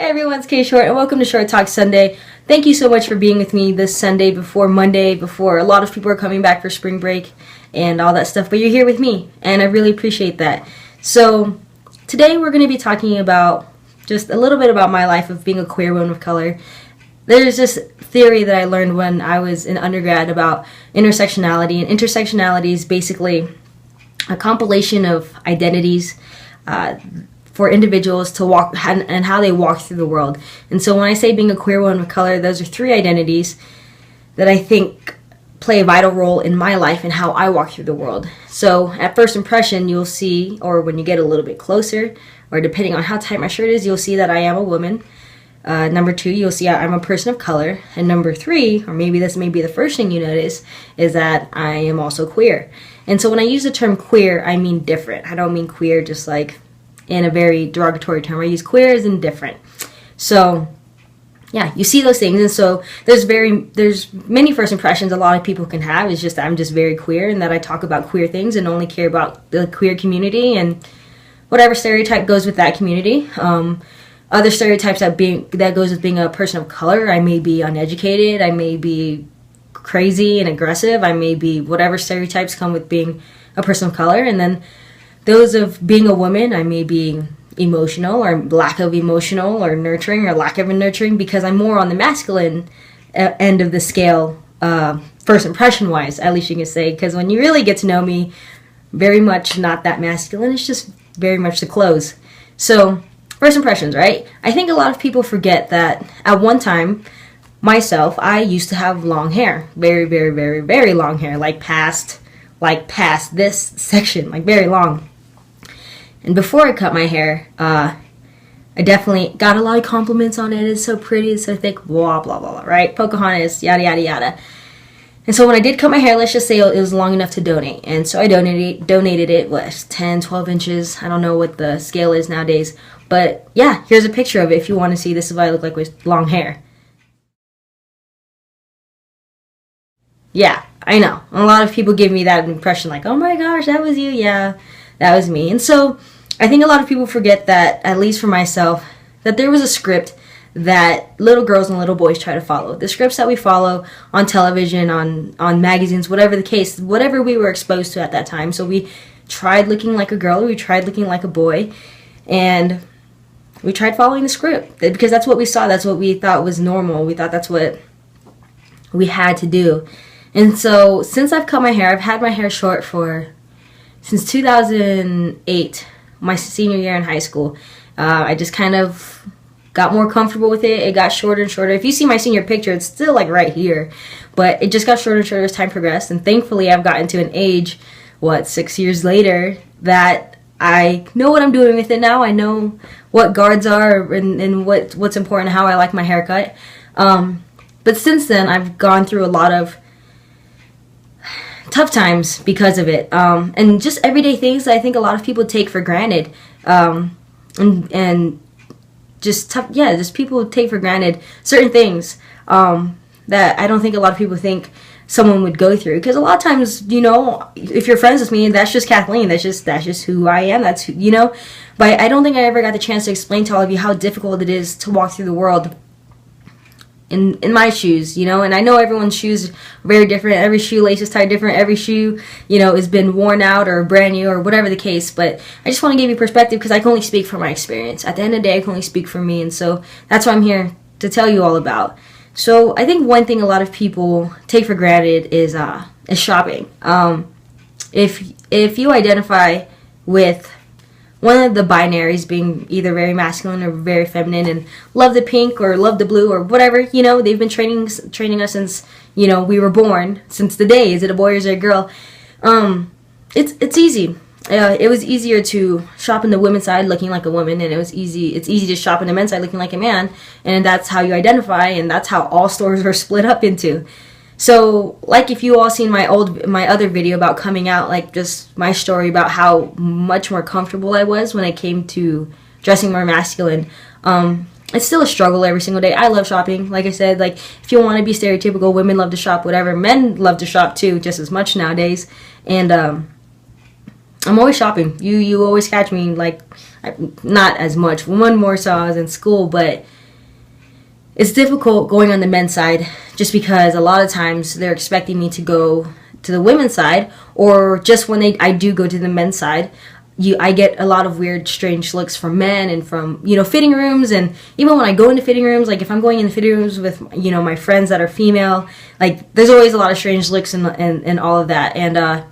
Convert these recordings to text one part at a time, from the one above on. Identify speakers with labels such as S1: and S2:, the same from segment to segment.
S1: Hey everyone, it's K.Short and welcome to Short Talk Sunday. Thank you so much for being with me this Sunday before Monday, before a lot of people are coming back for spring break and all that stuff, but you're here with me and I really appreciate that. So today we're going to be talking about just a little bit about my life of being a queer woman of color. There's this theory that I learned when I was in undergrad about intersectionality, and intersectionality is basically a compilation of identities for individuals to walk and how they walk through the world. And so when I say being a queer woman of color, those are three identities that I think play a vital role in my life and how I walk through the world. So at first impression, you'll see, or when you get a little bit closer, or depending on how tight my shirt is, you'll see that I am a woman. Number two, you'll see I'm a person of color. And number three, or maybe this may be the first thing you notice, is that I am also queer. And so when I use the term queer, I mean different. I don't mean queer just like in a very derogatory term. I use queer as in different. So yeah, you see those things, and so there's many first impressions a lot of people can have. It's just that I'm just very queer and that I talk about queer things and only care about the queer community and whatever stereotype goes with that community. Other stereotypes that goes with being a person of color, I may be uneducated, I may be crazy and aggressive, I may be whatever stereotypes come with being a person of color. And then those of being a woman, I may be emotional or lack of emotional or nurturing or lack of nurturing, because I'm more on the masculine end of the scale, first impression wise, at least you can say, because when you really get to know me, very much not that masculine, it's just very much the clothes. So first impressions, right? I think a lot of people forget that at one time, myself, I used to have long hair, very, very, very, very long hair, like past this section, like very long. And before I cut my hair, I definitely got a lot of compliments on it. It's so pretty, it's so thick, blah, blah, blah, blah, right? Pocahontas, yada, yada, yada. And so when I did cut my hair, let's just say it was long enough to donate. And so I donated it, 10, 12 inches. I don't know what the scale is nowadays. But yeah, here's a picture of it if you want to see. This is what I look like with long hair. Yeah, I know. A lot of people give me that impression like, oh my gosh, that was you. Yeah, that was me. And so I think a lot of people forget that, at least for myself, that there was a script that little girls and little boys try to follow. The scripts that we follow on television, on magazines, whatever the case, whatever we were exposed to at that time. So we tried looking like a girl, we tried looking like a boy, and we tried following the script because that's what we saw, that's what we thought was normal. We thought that's what we had to do. And so since I've cut my hair, I've had my hair short since 2008, my senior year in high school. I just kind of got more comfortable with it. It got shorter and shorter. If you see my senior picture, it's still like right here, but it just got shorter and shorter as time progressed. And thankfully, I've gotten to an age, 6 years later, that I know what I'm doing with it now. I know what guards are and what's important, how I like my haircut. But since then, I've gone through a lot of tough times because of it, and just everyday things that I think a lot of people take for granted, and just people take for granted certain things that I don't think a lot of people think someone would go through. Because a lot of times, if you're friends with me, that's just Kathleen, that's just who I am, that's who, but I don't think I ever got the chance to explain to all of you how difficult it is to walk through the world in my shoes, and I know everyone's shoes are very different. Every shoelace is tied different. Every shoe, has been worn out or brand new or whatever the case. But I just want to give you perspective because I can only speak from my experience. At the end of the day, I can only speak for me, and so that's what I'm here to tell you all about. So I think one thing a lot of people take for granted is shopping. If you identify with one of the binaries, being either very masculine or very feminine, and love the pink or love the blue or whatever, they've been training us since, we were born, since the day, is it a boy or is it a girl? It's easy. It was easier to shop in the women's side looking like a woman, and it's easy to shop in the men's side looking like a man, and that's how you identify, and that's how all stores are split up into. So, like if you all seen my other video about coming out, like just my story about how much more comfortable I was when it came to dressing more masculine, it's still a struggle every single day. I love shopping. Like I said, like if you want to be stereotypical, women love to shop, whatever. Men love to shop too, just as much nowadays. And I'm always shopping. You always catch me, like, not as much. One more so I was in school, but it's difficult going on the men's side just because a lot of times they're expecting me to go to the women's side, or just when I do go to the men's side, I get a lot of weird, strange looks from men and from, fitting rooms. And even when I go into fitting rooms, like if I'm going in the fitting rooms with, my friends that are female, like there's always a lot of strange looks and all of that. And I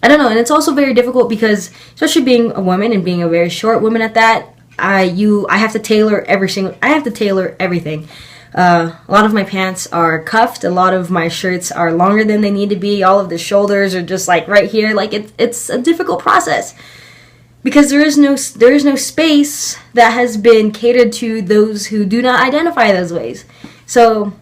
S1: don't know. And it's also very difficult because, especially being a woman and being a very short woman at that, I have to tailor everything. A lot of my pants are cuffed. A lot of my shirts are longer than they need to be. All of the shoulders are just like right here. Like it's a difficult process because there is no space that has been catered to those who do not identify those ways. So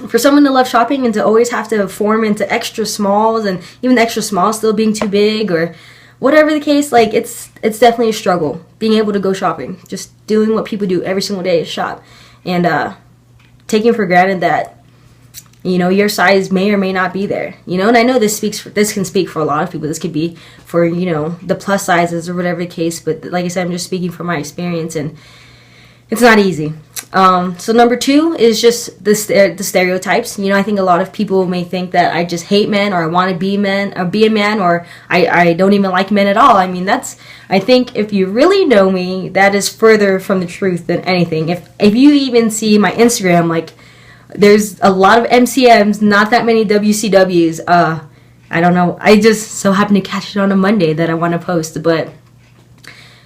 S1: for someone to love shopping and to always have to form into extra smalls, and even the extra small still being too big, or whatever the case, like it's definitely a struggle being able to go shopping. Just doing what people do every single day is shop, and taking for granted that your size may or may not be there. And I know this can speak for a lot of people. This could be for the plus sizes or whatever the case. But like I said, I'm just speaking from my experience, and it's not easy. So number 2 is just the stereotypes. I think a lot of people may think that I just hate men, or I want to be a man, or I don't even like men at all. I mean, I think if you really know me, that is further from the truth than anything. If you even see my Instagram, like there's a lot of MCMs, not that many WCWs. I don't know. I just so happen to catch it on a Monday that I want to post, but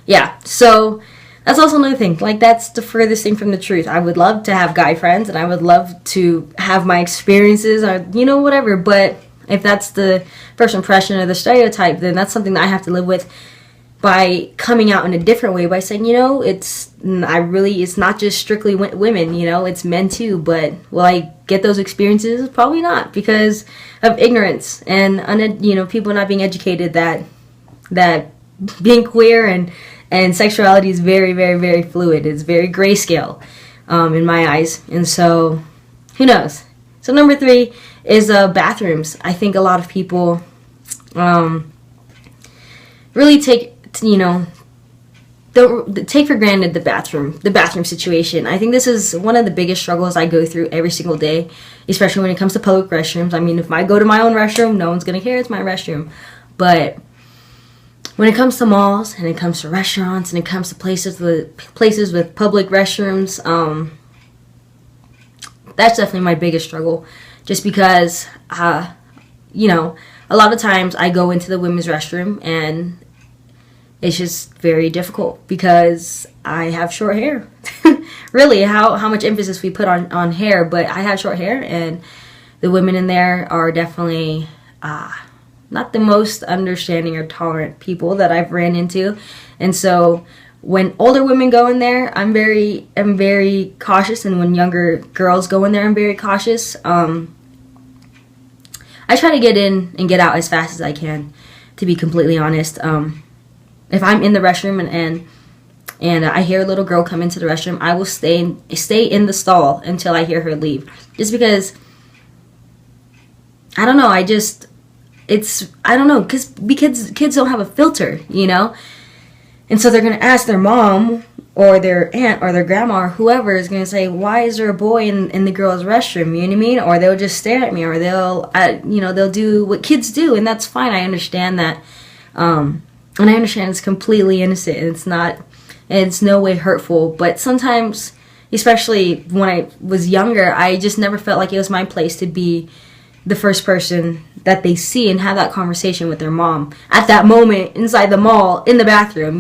S1: yeah. So that's also another thing. Like, that's the furthest thing from the truth. I would love to have guy friends, and I would love to have my experiences, or whatever. But if that's the first impression of the stereotype, then that's something that I have to live with by coming out in a different way, by saying, it's not just strictly women, it's men too. But will I get those experiences? Probably not, because of ignorance and people not being educated that being queer and sexuality is very, very, very fluid. It's very grayscale in my eyes. And so, who knows? So number 3 is bathrooms. I think a lot of people really don't take for granted the bathroom situation. I think this is one of the biggest struggles I go through every single day, especially when it comes to public restrooms. I mean, if I go to my own restroom, no one's going to care. It's my restroom. But when it comes to malls, and it comes to restaurants, and it comes to places with public restrooms, that's definitely my biggest struggle. Just because, a lot of times I go into the women's restroom, and it's just very difficult because I have short hair. Really, how much emphasis we put on hair, but I have short hair, and the women in there are definitely not the most understanding or tolerant people that I've ran into. And so when older women go in there, I'm very cautious, and when younger girls go in there, I'm very cautious. I try to get in and get out as fast as I can, to be completely honest. If I'm in the restroom and I hear a little girl come into the restroom, I will stay in the stall until I hear her leave. Just because, I don't know, because kids don't have a filter, And so they're going to ask their mom or their aunt or their grandma or whoever is going to say, why is there a boy in the girl's restroom? You know what I mean? Or they'll just stare at me, or they'll do what kids do, and that's fine. I understand that. And I understand it's completely innocent, and it's no way hurtful. But sometimes, especially when I was younger, I just never felt like it was my place to be the first person that they see and have that conversation with their mom at that moment inside the mall in the bathroom.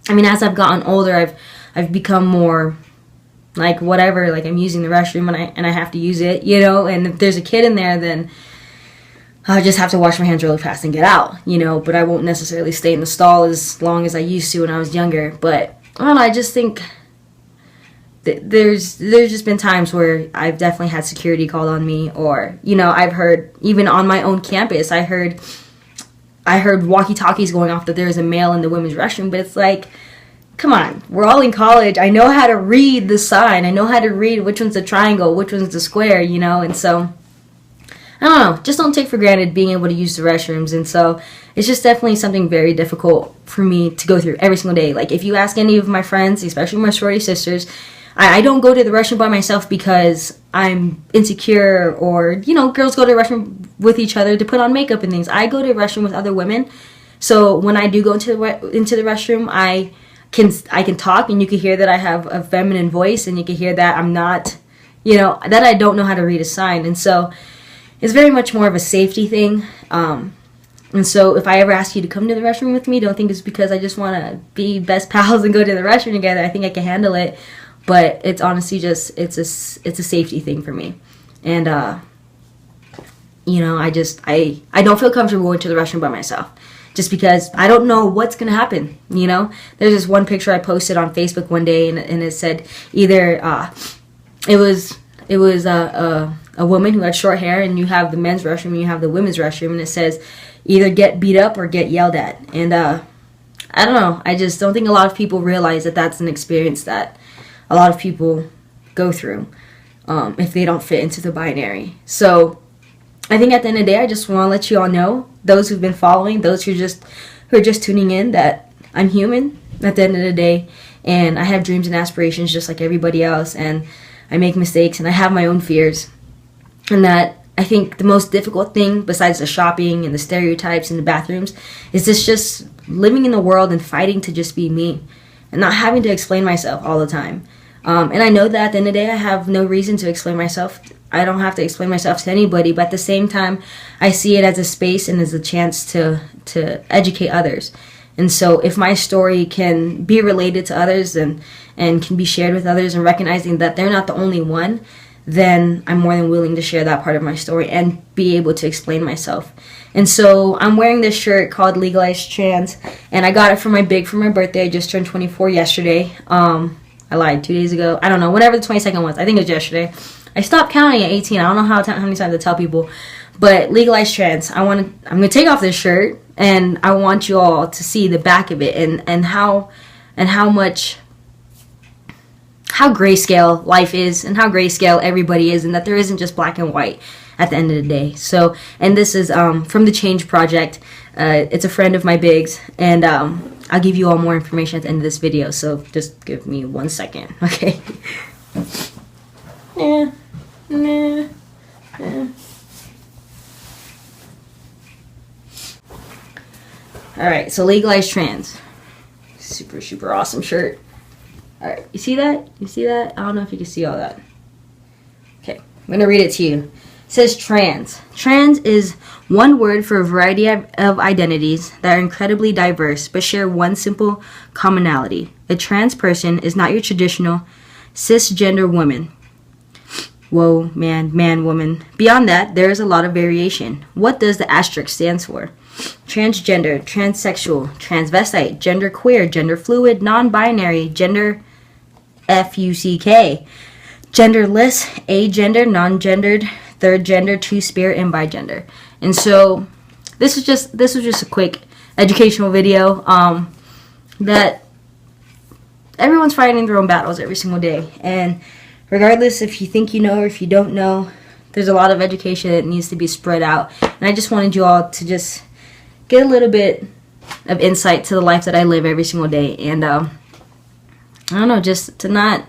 S1: I mean, as I've gotten older, I've become more like whatever. Like, I'm using the restroom and I have to use it. And if there's a kid in there, then I just have to wash my hands really fast and get out, but I won't necessarily stay in the stall as long as I used to when I was younger. But I don't know, I just think there's just been times where I've definitely had security called on me, or, I've heard, even on my own campus, I heard walkie-talkies going off that there's a male in the women's restroom, but it's like, come on, we're all in college. I know how to read the sign. I know how to read which one's the triangle, which one's the square, and so I don't know, just don't take for granted being able to use the restrooms. And so it's just definitely something very difficult for me to go through every single day. Like, if you ask any of my friends, especially my sorority sisters, I don't go to the restroom by myself because I'm insecure, or, you know, girls go to the restroom with each other to put on makeup and things. I go to the restroom with other women. So when I do go into the restroom, I can talk, and you can hear that I have a feminine voice, and you can hear that I'm not, you know, that I don't know how to read a sign. And so it's very much more of a safety thing. And so if I ever ask you to come to the restroom with me, don't think it's because I just want to be best pals and go to the restroom together. I think I can handle it. But it's honestly just, it's a safety thing for me. And, you know, I don't feel comfortable going to the restroom by myself. Just because I don't know what's going to happen, you know? There's this one picture I posted on Facebook one day, and it said either, it was a woman who had short hair, and you have the men's restroom and you have the women's restroom, and it says either get beat up or get yelled at. And, I don't know. I just don't think a lot of people realize that that's an experience that a lot of people go through if they don't fit into the binary. So I think at the end of the day, I just want to let you all know, those who've been following, those who are just tuning in, that I'm human at the end of the day, and I have dreams and aspirations just like everybody else, and I make mistakes, and I have my own fears. And that I think the most difficult thing, besides the shopping and the stereotypes and the bathrooms, is just living in the world and fighting to just be me and not having to explain myself all the time. And I know that at the end of the day, I have no reason to explain myself. I don't have to explain myself to anybody, but at the same time, I see it as a space and as a chance to educate others. And so if my story can be related to others and can be shared with others, and recognizing that they're not the only one, then I'm more than willing to share that part of my story and be able to explain myself. And so I'm wearing this shirt called Legalized Trans, and I got it for my birthday. I just turned 24 yesterday. I lied, 2 days ago. I don't know, whenever the 22nd was. I think it was yesterday. I stopped counting at 18. I don't know how many times to tell people. But Legalized Trans, I'm going to take off this shirt, and I want you all to see the back of it, and how grayscale life is, and how grayscale everybody is, and that there isn't just black and white at the end of the day. So, and this is from the Change Project. It's a friend of my Big's, and I'll give you all more information at the end of this video, so just give me 1 second, okay? Yeah. Alright, so Legalized Trans. Super, super awesome shirt. Alright, you see that? You see that? I don't know if you can see all that. Okay, I'm going to read it to you. It says trans. Trans is one word for a variety of identities that are incredibly diverse but share one simple commonality. A trans person is not your traditional cisgender woman. Whoa, man, woman. Beyond that, there is a lot of variation. What does the asterisk stand for? Transgender, transsexual, transvestite, genderqueer, gender fluid, non-binary, gender FUCK, genderless, agender, non-gendered, third gender, two-spirit, and bigender. And so this was just a quick educational video that everyone's fighting their own battles every single day. And regardless if you think you know or if you don't know, there's a lot of education that needs to be spread out. And I just wanted you all to just get a little bit of insight to the life that I live every single day. And I don't know, just to not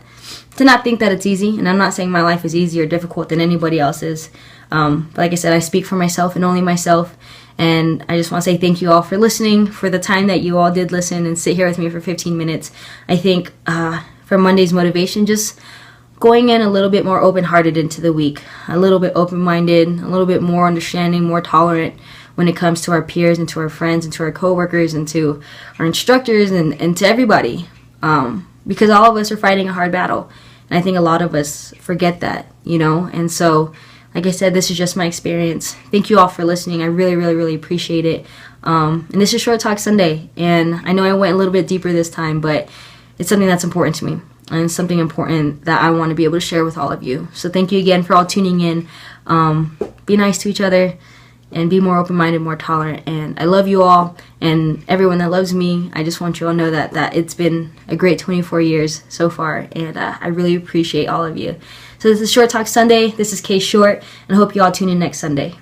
S1: think that it's easy. And I'm not saying my life is easy or difficult than anybody else's. But like I said, I speak for myself and only myself. And I just want to say thank you all for listening, for the time that you all did listen and sit here with me for 15 minutes. I think for Monday's motivation, just going in a little bit more open-hearted into the week, a little bit open-minded, a little bit more understanding, more tolerant when it comes to our peers and to our friends and to our coworkers and to our instructors and to everybody. Because all of us are fighting a hard battle. And I think a lot of us forget that, you know. And so, like I said, this is just my experience. Thank you all for listening. I really, really, really appreciate it. And this is Short Talk Sunday. And I know I went a little bit deeper this time, but it's something that's important to me. And it's something important that I want to be able to share with all of you. So thank you again for all tuning in. Be nice to each other. and be more open-minded, more tolerant. And I love you all, and everyone that loves me. I just want you all to know that it's been a great 24 years so far, and I really appreciate all of you. So this is Short Talk Sunday. This is K.Short, and I hope you all tune in next Sunday.